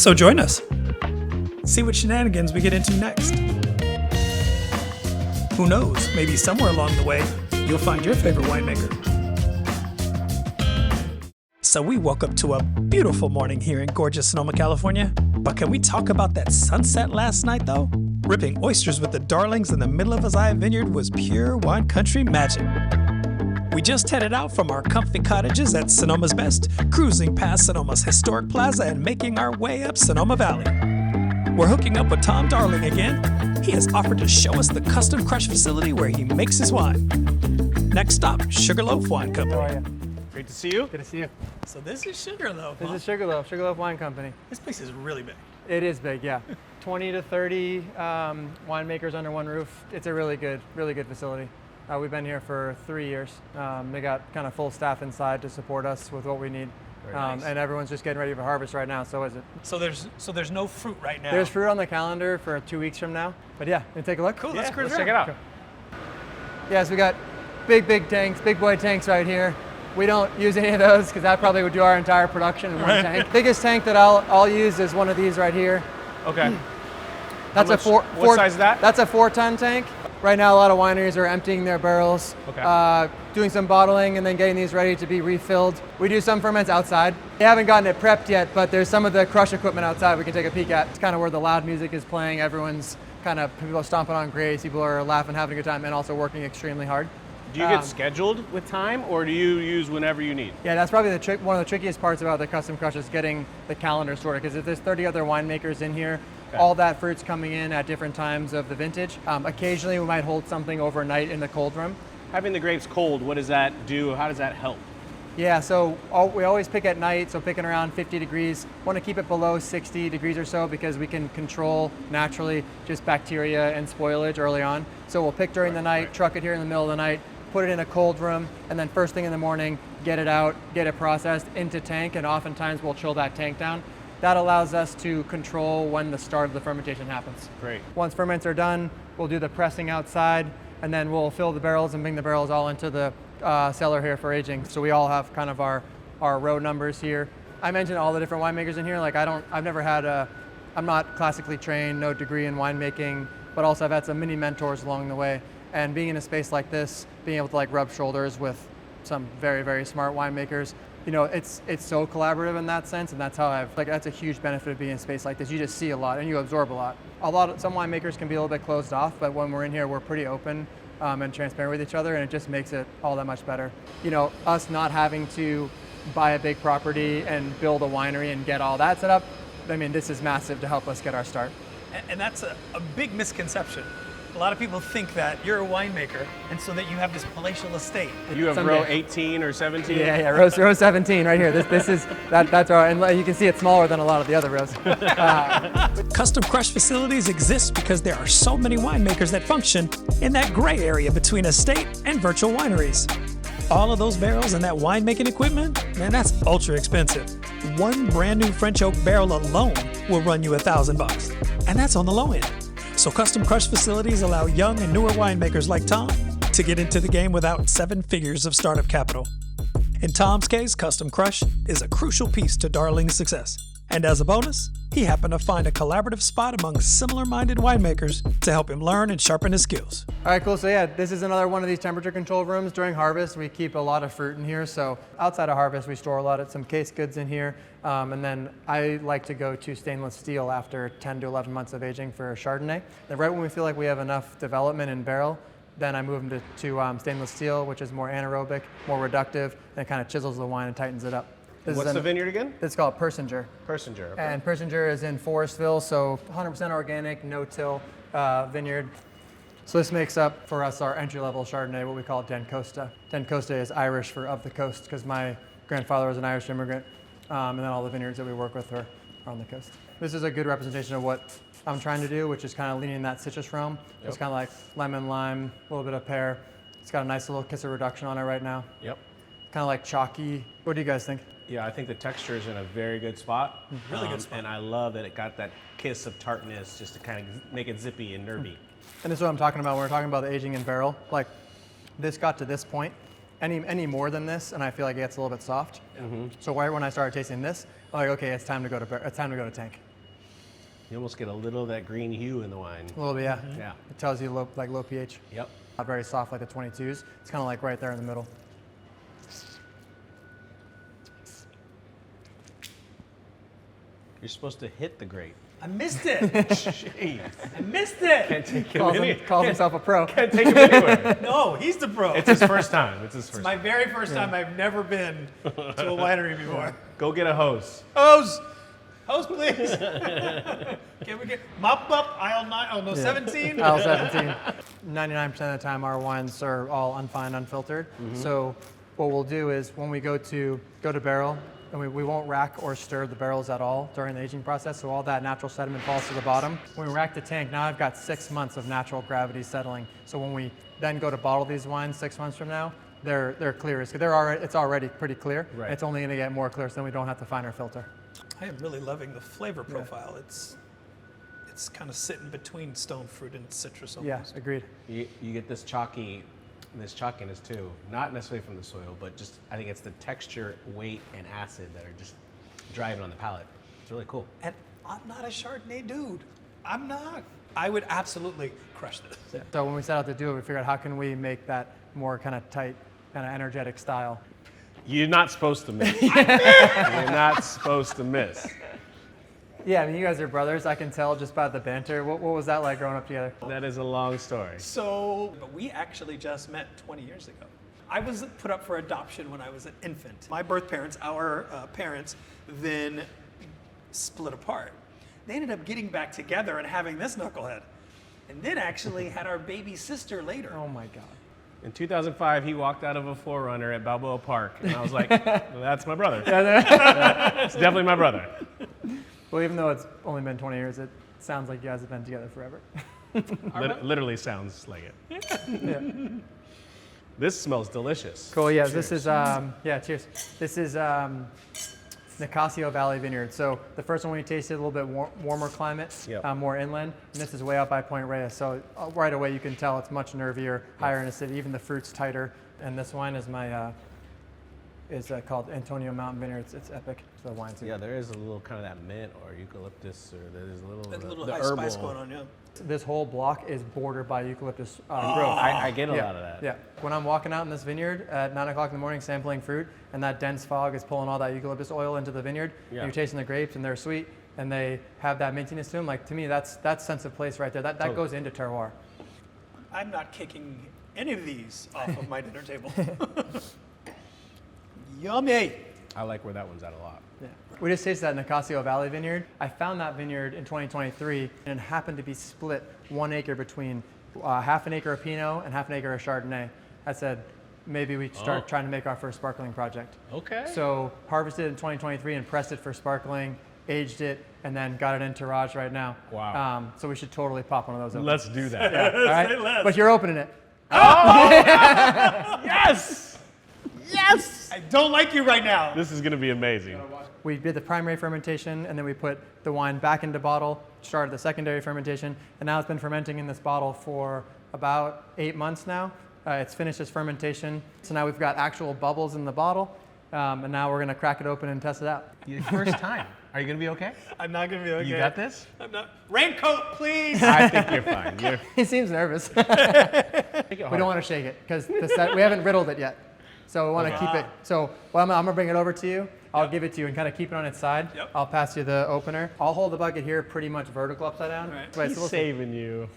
So join us. See what shenanigans we get into next. Who knows, maybe somewhere along the way, you'll find your favorite winemaker. So we woke up to a beautiful morning here in gorgeous Sonoma, California. But can we talk about that sunset last night, though? Ripping oysters with the darlings in the middle of Azaya Vineyard was pure wine country magic. We just headed out from our comfy cottages at Sonoma's Best, cruising past Sonoma's historic plaza and making our way up Sonoma Valley. We're hooking up with Tom Darling again. He has offered to show us the custom crush facility where he makes his wine. Next stop, Sugarloaf Wine Co. How are you? Great to see you. Good to see you. So this is Sugarloaf. This is Sugarloaf Wine Company. This place is really big. It is big, yeah. 20 to 30 winemakers under one roof. It's a really good facility. We've been here for 3 years. They got kind of full staff inside to support us with what we need. Nice. And everyone's just getting ready for harvest right now, so is it. So there's no fruit right now? There's fruit on the calendar for 2 weeks from now. But yeah, you take a look? Cool, Let's cruise check around. it out. Cool. Yeah, so we got big tanks, big boy tanks right here. We don't use any of those because that probably would do our entire production in one tank. Biggest tank that I'll use is one of these right here. Okay. That's what size is that? That's a 4-ton tank. Right now, a lot of wineries are emptying their barrels, doing some bottling, and then getting these ready to be refilled. We do some ferments outside. They haven't gotten it prepped yet, but there's some of the crush equipment outside we can take a peek at. It's kind of where the loud music is playing. Everyone's people are stomping on grapes, people are laughing, having a good time, and also working extremely hard. Do you get scheduled with time, or do you use whenever you need? Yeah, that's probably one of the trickiest parts about the custom crush is getting the calendar sorted, because if there's 30 other winemakers in here, all that fruit's coming in at different times of the vintage. Occasionally we might hold something overnight in the cold room. Having the grapes cold, what does that do? How does that help? Yeah, so we always pick at night, so picking around 50 degrees. Want to keep it below 60 degrees or so because we can control naturally just bacteria and spoilage early on. So we'll pick during the night, truck it here in the middle of the night, put it in a cold room, and then first thing in the morning, get it out, get it processed into tank, and oftentimes we'll chill that tank down. That allows us to control when the start of the fermentation happens. Great. Once ferments are done, we'll do the pressing outside, and then we'll fill the barrels and bring the barrels all into the cellar here for aging. So we all have kind of our row numbers here. I mentioned all the different winemakers in here. Like I'm not classically trained, no degree in winemaking, but also I've had some mini mentors along the way. And being in a space like this, being able to rub shoulders with some very, very smart winemakers, it's so collaborative in that sense, and that's how that's a huge benefit of being in a space like this. You just see a lot and you absorb a lot. Some winemakers can be a little bit closed off, but when we're in here, we're pretty open and transparent with each other, and it just makes it all that much better. Us not having to buy a big property and build a winery and get all that set up, this is massive to help us get our start. And that's a big misconception. A lot of people think that you're a winemaker, and so that you have this palatial estate. You have row 18 or 17? Yeah, row 17 right here. This is that's our, and you can see it's smaller than a lot of the other rows. Custom crush facilities exist because there are so many winemakers that function in that gray area between estate and virtual wineries. All of those barrels and that winemaking equipment, man, that's ultra expensive. One brand new French oak barrel alone will run you $1,000, and that's on the low end. So custom crush facilities allow young and newer winemakers like Tom to get into the game without 7 figures of startup capital. In Tom's case, custom crush is a crucial piece to Darling's success. And as a bonus, he happened to find a collaborative spot among similar-minded winemakers to help him learn and sharpen his skills. All right, cool. So yeah, this is another one of these temperature control rooms. During harvest, we keep a lot of fruit in here. So outside of harvest, we store a lot of some case goods in here. And then I like to go to stainless steel after 10 to 11 months of aging for Chardonnay. And right when we feel like we have enough development in barrel, then I move them to stainless steel, which is more anaerobic, more reductive, and it kind of chisels the wine and tightens it up. What's the vineyard again? It's called Persinger. Persinger, okay. And Persinger is in Forestville, so 100% organic, no-till vineyard. So this makes up for us our entry-level Chardonnay, what we call Den Costa. Den Costa is Irish for of the coast, because my grandfather was an Irish immigrant, and then all the vineyards that we work with are on the coast. This is a good representation of what I'm trying to do, which is kind of leaning in that citrus realm. Yep. It's kind of like lemon, lime, a little bit of pear. It's got a nice little kiss of reduction on it right now. Yep. Kind of like chalky. What do you guys think? Yeah, I think the texture is in a very good spot. Really good spot. And I love that it got that kiss of tartness just to kind of make it zippy and nervy. And this is what I'm talking about when we're talking about the aging in barrel. Like, this got to this point. Any more than this, and I feel like it gets a little bit soft. Mm-hmm. So right when I started tasting this, I'm like, okay, it's time to go to tank. You almost get a little of that green hue in the wine. A little bit, yeah. Yeah. It tells you low pH. Yep. Not very soft like the 22s. It's kind of like right there in the middle. You're supposed to hit the grape. I missed it. Jeez. I missed it. Can't take him Calls himself a pro. Can't take him anywhere. No, he's the pro. It's his first time. It's his first My time. very first time. I've never been to a winery before. Go get a hose. Hose! Hose, please. Can we get mop up aisle 9? Oh, no, 17? Aisle 17. 99% of the time, our wines are all unfined, unfiltered. So what we'll do is when we go to barrel, and we won't rack or stir the barrels at all during the aging process, so all that natural sediment falls to the bottom. When we rack the tank, now I've got 6 months of natural gravity settling. So when we then go to bottle these wines 6 months from now, they're clear. It's already pretty clear. Right. It's only going to get more clear, so then we don't have to fine or filter. I am really loving the flavor profile. It's kind of sitting between stone fruit and citrus almost. Yeah, agreed. You get this chalkiness too. Not necessarily from the soil, but just I think it's the texture, weight, and acid that are just driving on the palate. It's really cool. And I'm not a Chardonnay dude. I'm not. I would absolutely crush this. Yeah. So when we set out to do it, we figured out how can we make that more kind of tight, kind of energetic style. You're not supposed to miss. You're not supposed to miss. Yeah, I mean, you guys are brothers. I can tell just by the banter. What was that like growing up together? That is a long story. So, but we actually just met 20 years ago. I was put up for adoption when I was an infant. My birth parents, our parents, then split apart. They ended up getting back together and having this knucklehead. And then actually had our baby sister later. Oh my God. In 2005, he walked out of a 4Runner at Balboa Park, and I was like, well, that's my brother. It's definitely my brother. Well, even though it's only been 20 years, it sounds like you guys have been together forever. Literally sounds like it. Yeah. This smells delicious. Cool, yeah, Cheers. this is, cheers. This is Nicasio Valley Vineyard. So the first one we tasted, a little bit warmer climate, Yep. more inland. And this is way out by Point Reyes. So right away you can tell it's much nervier, higher in acidity, even the fruit's tighter. And this wine is called Antonio Mountain Vineyard. It's epic to the wine too. Yeah, there is a little kind of that mint or eucalyptus, or there's a little, There's a little the high herbal. spice going on, yeah. This whole block is bordered by eucalyptus growth. I get a lot of that. Yeah. When I'm walking out in this vineyard at 9 o'clock in the morning sampling fruit, and that dense fog is pulling all that eucalyptus oil into the vineyard, Yeah. you're tasting the grapes and they're sweet and they have that mintiness to them. Like, to me, that's sense of place right there. That Totally. goes into terroir. I'm not kicking any of these off of my dinner table. Yummy. I like where that one's at a lot. Yeah. We just tasted that Nicasio Valley Vineyard. I found that vineyard in 2023 and it happened to be split 1 acre between half an acre of Pinot and half an acre of Chardonnay. I said, maybe we start trying to make our first sparkling project. Okay. So harvested in 2023 and pressed it for sparkling, aged it, and then got it in Tirage right now. Wow. So we should totally pop one of those open. Let's do that. Yeah, all right? Say less. But you're opening it. Yes! Yes! I don't like you right now. This is going to be amazing. We did the primary fermentation, and then we put the wine back into bottle, started the secondary fermentation, and now it's been fermenting in this bottle for about 8 months now. It's finished its fermentation, so now we've got actual bubbles in the bottle, and now we're going to crack it open and test it out. Your first time. Are you going to be okay? I'm not going to be okay. You got this? I'm not. Raincoat, please. I think you're fine. He seems nervous. Take it We hard. don't want to shake it because we haven't riddled it yet. So we want to keep it. So I'm going to bring it over to you. I'll give it to you and kind of keep it on its side. Yep. I'll pass you the opener. I'll hold the bucket here pretty much vertical upside down. All right. Wait, He's so saving you.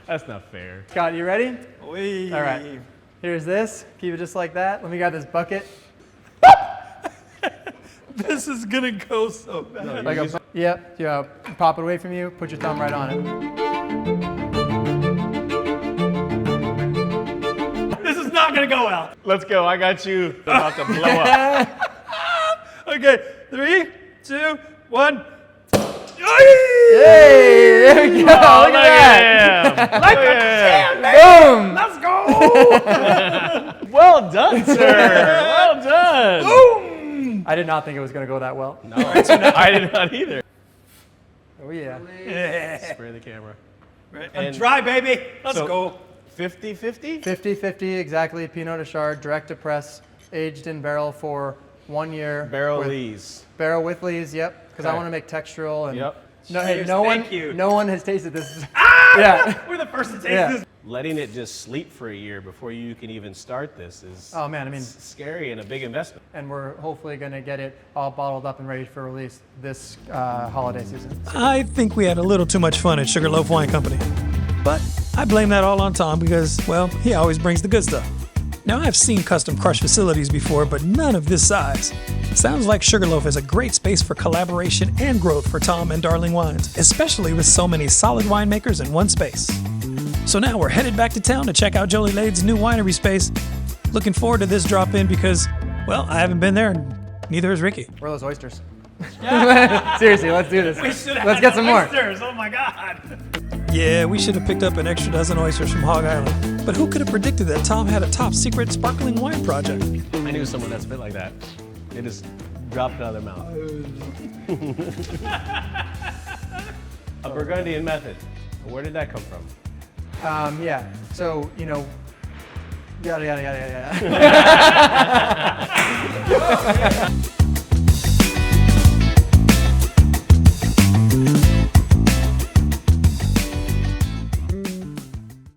That's not fair. Scott, you ready? Wee. All right. Here's this. Keep it just like that. Let me grab this bucket. This is going to go so bad. Like yep. Yeah. Pop it away from you. Put your thumb right on it. This is not going to go well. Let's go. I got you. About to blow up. Okay, 3, 2, 1. Hey, there we go. Oh, Look at that. Like a champ, Boom. let's go. Well done, sir. Well done. Boom. I did not think it was going to go that well. No, I did not either. Oh, yeah. Spray the camera. Right. I'm And dry, baby. Let's so- go. 50-50? 50-50 exactly. Pinot de Chard, direct to press, aged in barrel for 1 year. Barrel with lees. Barrel with lees, yep. Because I Okay. want to make textural and Yep. No, hey, Cheers, no one, thank you. no one has tasted this. Yeah, we're the first to taste Yeah. this. Letting it just sleep for a year before you can even start this is Oh man, I mean, scary and a big investment. and we're hopefully going to get it all bottled up and ready for release this holiday season. I think we had a little too much fun at Sugarloaf Wine Company. But I blame that all on Tom because, well, he always brings the good stuff. Now, I've seen custom crush facilities before, but none of this size. Sounds like Sugarloaf is a great space for collaboration and growth for Tom and Darling Wines, especially with so many solid winemakers in one space. So now we're headed back to town to check out Jolie Lade's new winery space. Looking forward to this drop-in because, well, I haven't been there and neither has Ricky. Where are those oysters? Seriously, let's do this. We should have Let's had get some more. oysters. Oh my God. Yeah, we should have picked up an extra dozen oysters from Hog Island. But who could have predicted that Tom had a top-secret sparkling wine project? I knew someone that spit like that. It just dropped out of their mouth. A Burgundian method. Where did that come from? Yeah, so, you know, yada, yada, yada, yada.